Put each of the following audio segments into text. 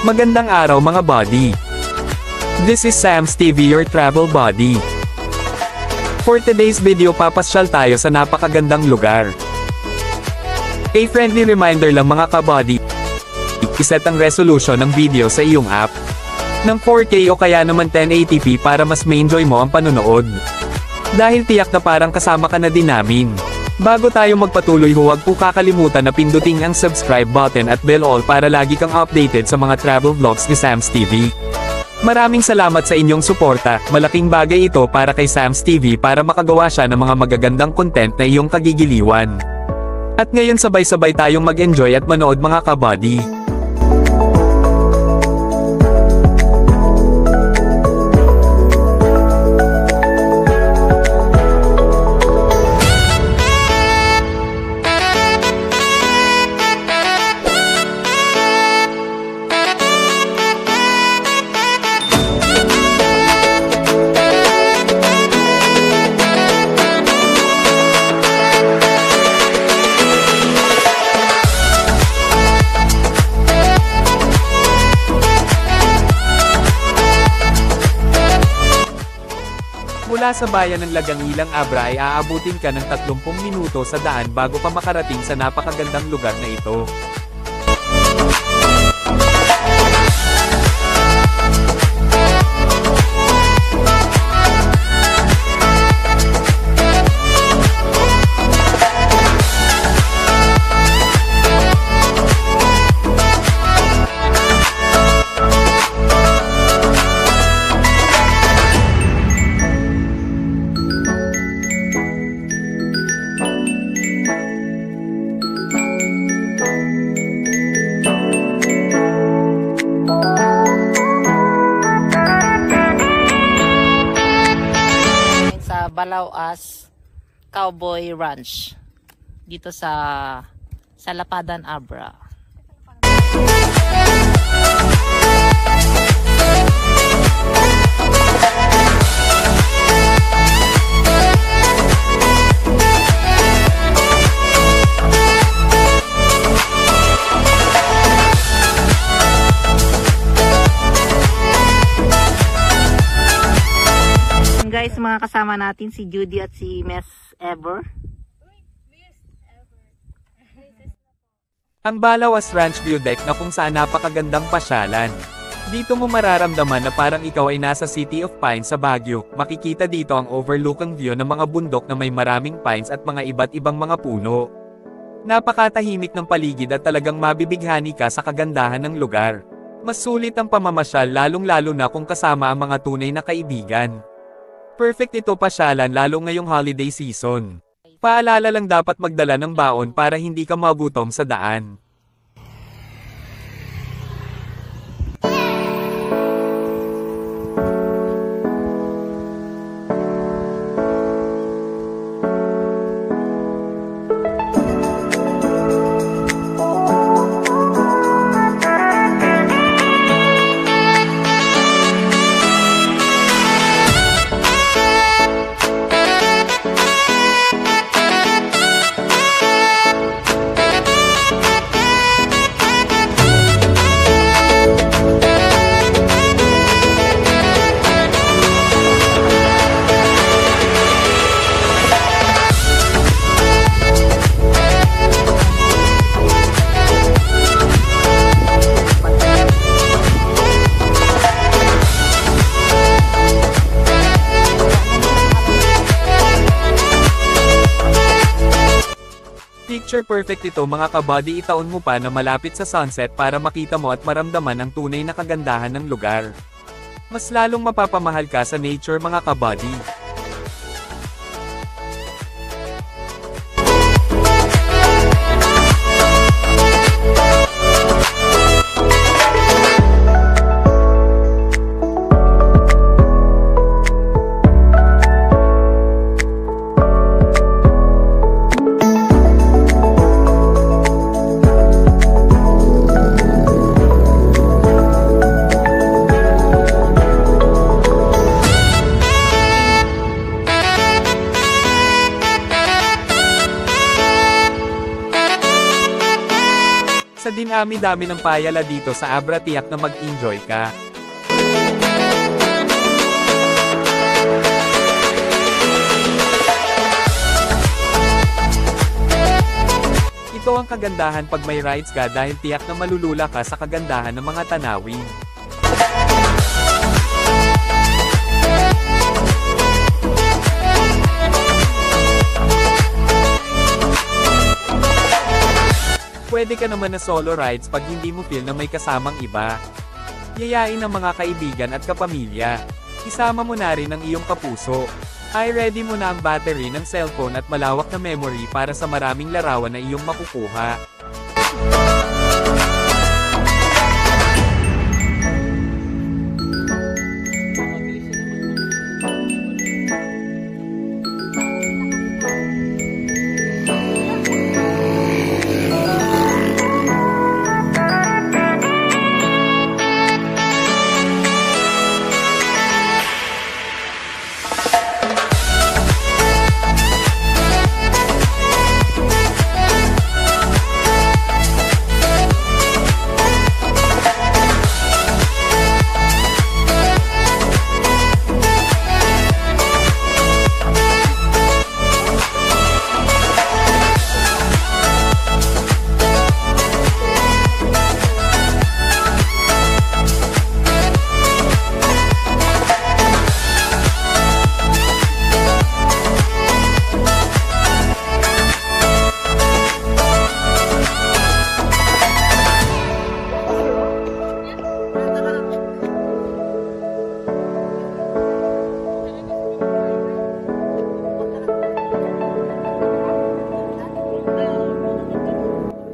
Magandang araw mga buddy. This is Sam's TV, your travel buddy. For today's video papasyal tayo sa napakagandang lugar. A friendly reminder lang mga kabody, iset ang resolution ng video sa iyong app ng 4K o kaya naman 1080p para mas ma-enjoy mo ang panonood. Dahil tiyak na parang kasama ka na din namin. Bago tayo magpatuloy, huwag po kakalimutan na pindutin ang subscribe button at bell all para lagi kang updated sa mga travel vlogs ni Sam's TV. Maraming salamat sa inyong suporta, malaking bagay ito para kay Sam's TV para makagawa siya ng mga magagandang content na iyong kagigiliwan. At ngayon sabay-sabay tayong mag-enjoy at manood mga kabady. Mula sa bayan ng Lagangilang Abra ay aabutin ka ng 30 minuto sa daan bago ka makarating sa napakagandang lugar na ito. Balauas Cowboy Ranch dito sa Lapadan, Abra. Guys, mga kasama natin si Judy at si Miss Ever. Ang Balauas Ranch View Deck na kung saan napakagandang pasyalan. Dito mo mararamdaman na parang ikaw ay nasa City of Pines sa Baguio. Makikita dito ang overlookang view ng mga bundok na may maraming pines at mga iba't ibang mga puno. Napakatahimik ng paligid at talagang mabibighani ka sa kagandahan ng lugar. Mas sulit ang pamamasyal lalong-lalo na kung kasama ang mga tunay na kaibigan. Perfect ito pasyalan lalo ngayong holiday season. Paalala lang, dapat magdala ng baon para hindi ka magutom sa daan. Picture perfect ito mga kabady, itaon mo pa na malapit sa sunset para makita mo at maramdaman ang tunay na kagandahan ng lugar. Mas lalong mapapamahal ka sa nature mga kabady. Sa dinami-dami ng payala dito sa Abra, tiyak na mag-enjoy ka. Ito ang kagandahan pag may rides ka dahil tiyak na malulula ka sa kagandahan ng mga tanawin. Pwede ka naman na solo rides pag hindi mo feel na may kasamang iba. Yayain ang mga kaibigan at kapamilya. Isama mo na rin ang iyong kapuso. I-ready mo na ang battery ng cellphone at malawak na memory para sa maraming larawan na iyong makukuha.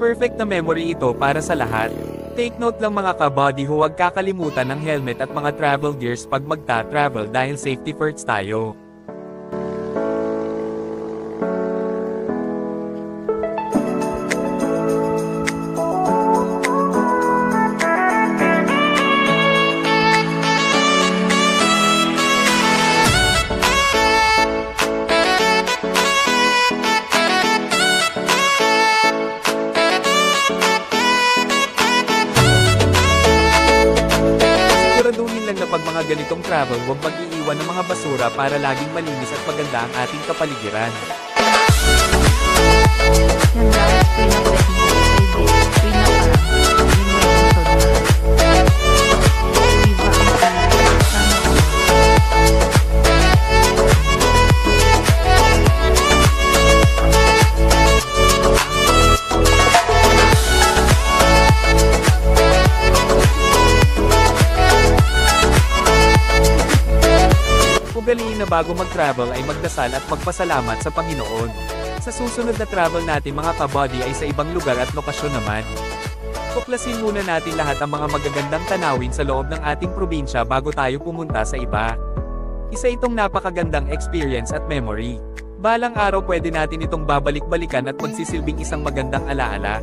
Perfect na memory ito para sa lahat. Take note lang mga kabady, huwag kakalimutan ng helmet at mga travel gears pag magta-travel dahil safety first tayo. Siguraduhin lang na pag mga ganitong travel, huwag mag-iiwan ng mga basura para laging malinis at maganda ang ating kapaligiran. Yan guys, free na pwede mo. Free na parang. Hindi mo yung soda. Iba ang pala. Ugaliin na bago mag-travel ay magdasal at magpasalamat sa Panginoon. Sa susunod na travel natin mga kabady ay sa ibang lugar at lokasyon naman. Tuklasin muna natin lahat ang mga magagandang tanawin sa loob ng ating probinsya bago tayo pumunta sa iba. Isa itong napakagandang experience at memory. Balang araw pwede natin itong babalik-balikan at magsisilbing isang magandang alaala.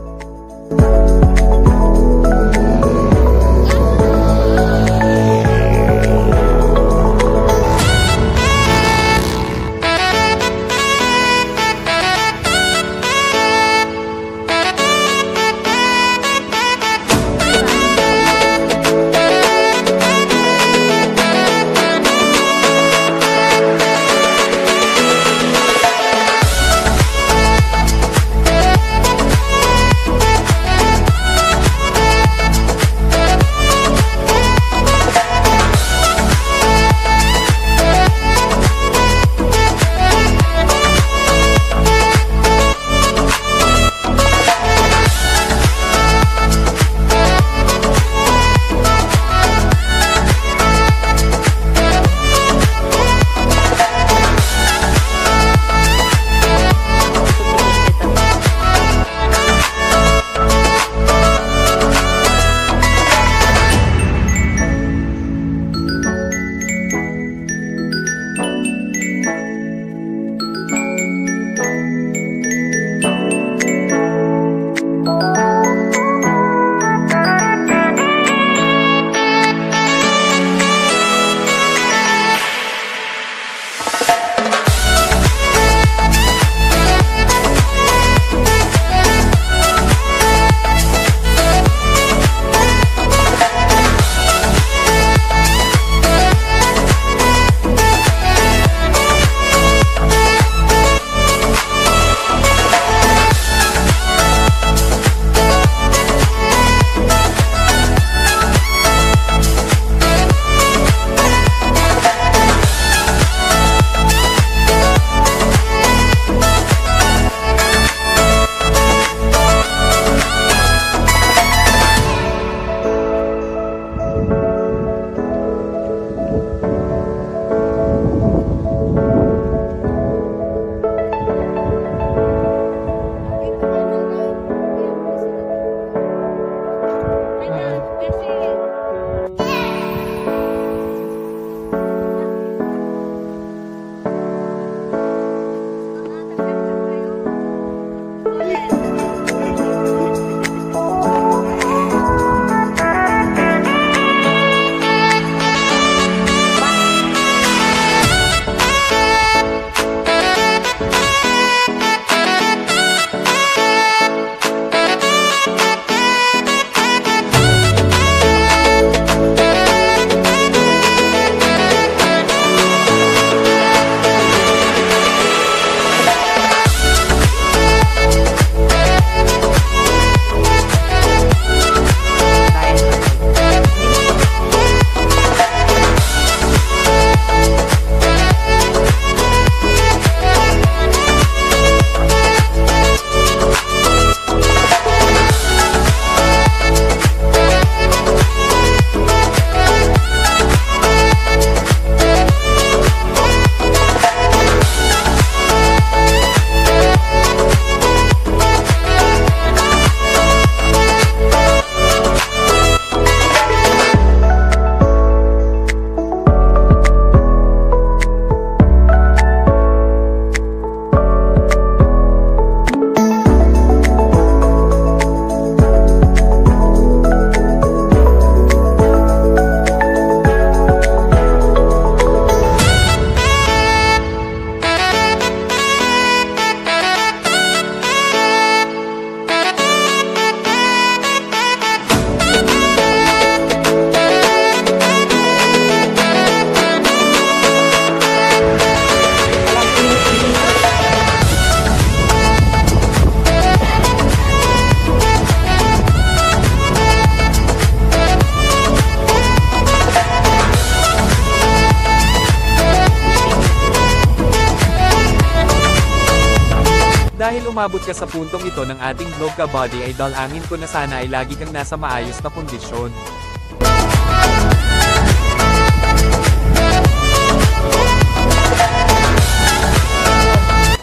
Dahil umabot ka sa puntong ito ng ating vlog ka body idol, angin ko na sana ay lagi kang nasa maayos na kondisyon.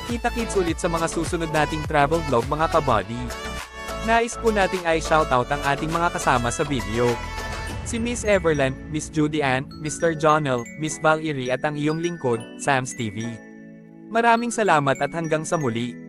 Kita-kits ulit sa mga susunod nating travel vlog mga ka-body. Nais po nating ay shoutout ang ating mga kasama sa video. Si Miss Everland, Miss Judy Ann, Mr. Jonel, Miss Valerie at ang iyong lingkod, Sam's TV. Maraming salamat at hanggang sa muli.